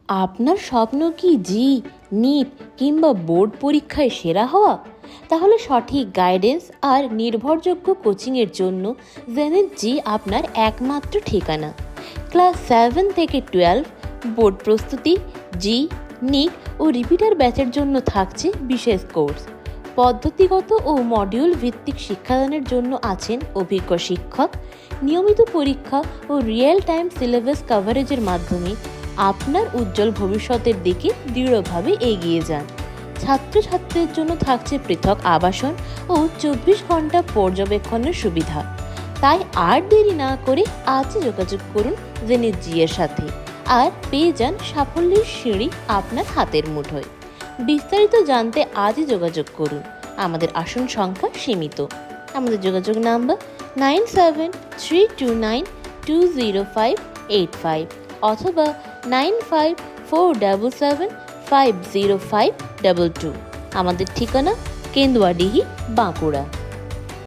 আপনার স্বপ্ন কি জি, নিট কিংবা বোর্ড পরীক্ষায় সেরা হওয়া? তাহলে সঠিক গাইডেন্স আর নির্ভরযোগ্য কোচিংয়ের জন্য জেনিথ জি আপনার একমাত্র ঠিকানা। ক্লাস 7 থেকে 12 বোর্ড প্রস্তুতি, জি, নিট ও রিপিটার ব্যাচের জন্য থাকছে বিশেষ কোর্স। পদ্ধতিগত ও মডিউল ভিত্তিক শিক্ষাদানের জন্য আছেন অভিজ্ঞ শিক্ষক। নিয়মিত পরীক্ষা ও রিয়েল টাইম সিলেবাস কভারেজের মাধ্যমে আপনার উজ্জ্বল ভবিষ্যতের দিকে দৃঢ়ভাবে এগিয়ে যান। ছাত্রছাত্রীদের জন্য থাকছে পৃথক আবাসন ও 24 ঘন্টা পর্যবেক্ষণের সুবিধা। তাই আর দেরি না করে আজই যোগাযোগ করুন জেনিথ জি এর সাথে আর পেয়ে যান সাফল্যের সিঁড়ি আপনার হাতের মুঠোয়। বিস্তারিত জানতে আজই যোগাযোগ করুন। আমাদের আসন সংখ্যা সীমিত। আমাদের যোগাযোগ নাম্বার 9732920585 অথবা 9547750522। আমাদের ঠিকানা কেন্দুয়াডিহি, বাঁকুড়া।